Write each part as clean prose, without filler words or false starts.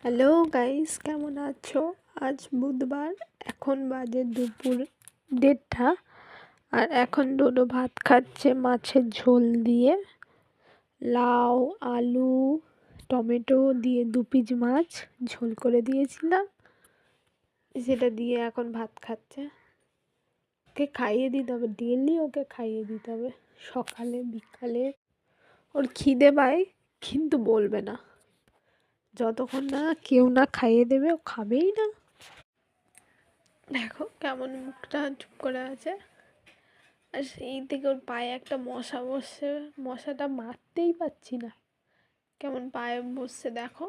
Hello guys, কেমন আছো? আজ বুধবার, এখন বাজে দুপুর 1:30। আর এখন ডোডো ভাত খাচ্ছে মাছের ঝোল দিয়ে, লাউ, আলু, টমেটো দিয়ে 2 পিস মাছ ঝোল করে দিয়েছিলাম, সেটা দিয়ে এখন ভাত খাচ্ছে। ওকে খাইয়ে দিতে হবে, ডেলি ওকে খাইয়ে দিতে হবে, সকালে বিকালে। ওর খিদে পায় কিন্তু বলবে না, যতক্ষণ না কেউ না খাইয়ে দেবে ও খাবেই না। দেখো কেমন মুখটা চুপ করে আছে। আর সেই থেকে ওর পায়ে একটা মশা বসছে, মশাটা মারতেই পারছি না, কেমন পায়ে বসছে দেখো।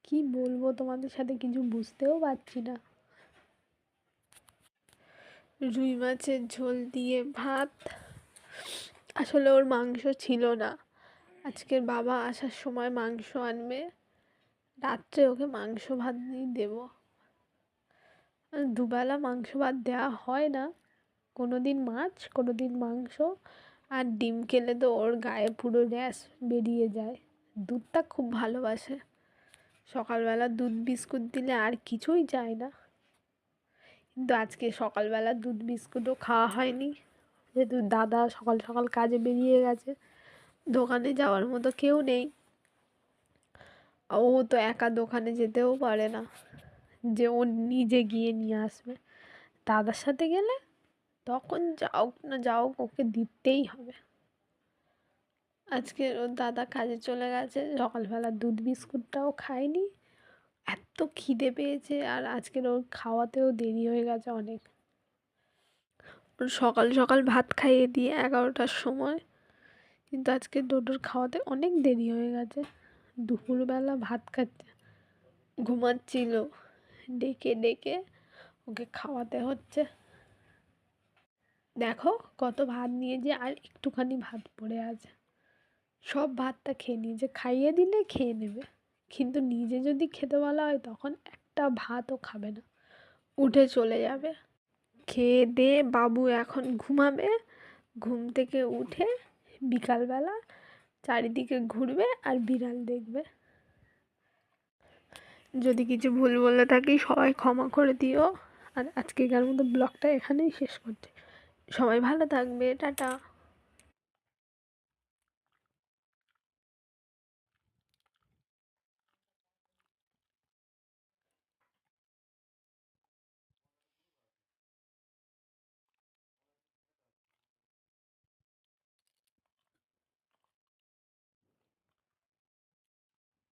কি বলবো তোমাদের সাথে, কিছু বুঝতেও পারছি না। রুই মাছের ঝোল দিয়ে ভাত। আসলে ওর মাংস ছিল না, আজকের বাবা আসার সময় মাংস আনবে, রাত্রে ওকে মাংস ভাত দিয়ে দেবো। দুবেলা মাংস ভাত দেওয়া হয় না, কোনো দিন মাছ, কোনো দিন মাংস। আর ডিম খেলে তো ওর গায়ে পুরো র্যাশ বেরিয়ে যায়। দুধটা খুব ভালোবাসে, সকালবেলা দুধ বিস্কুট দিলে আর কিছুই চায় না। কিন্তু আজকে সকালবেলা দুধ বিস্কুটও খাওয়া হয়নি, যেহেতু দাদা সকাল সকাল কাজে বেরিয়ে গেছে, দোকানে যাওয়ার মতো কেউ নেই। ও তো একা দোকানে যেতেও পারে না যে ও নিজে গিয়ে নিয়ে আসবে। দাদার সাথে গেলে তখন যাও না যাও ওকে দিতেই হবে। আজকে ওর দাদা কাজে চলে গেছে, সকালবেলা দুধ বিস্কুটটাও খায়নি, এত খিদে পেয়েছে। আর আজকের ওর খাওয়াতেও দেরি হয়ে গেছে অনেক। ওর সকাল সকাল ভাত খাইয়ে দিয়ে 11টার সময়, কিন্তু আজকে ডোডোর খাওয়াতে অনেক দেরি হয়ে গেছে। দুপুরবেলা ভাত খাচ্ছে, ঘুমাচ্ছিল, ডেকে ডেকে ওকে খাওয়াতে হচ্ছে। দেখো কত ভাত নিয়েছে, আর একটুখানি ভাত পড়ে আছে। সব ভাতটা খেয়ে নিয়েছে, খাইয়ে দিলে খেয়ে নেবে, কিন্তু নিজে যদি খেতে বলা হয় তখন একটা ভাতও খাবে না, উঠে চলে যাবে। খেয়ে দিয়ে বাবু এখন ঘুমাবে, ঘুম থেকে উঠে বিকালবেলা চারিদিকে ঘুরবে আর বিড়াল দেখবে। যদি কিছু ভুল বলে থাকি সবাই ক্ষমা করে দিও। আর আজকেকার মতো ব্লগটা এখানেই শেষ করছি। সবাই ভালো থাকবে, টাটা।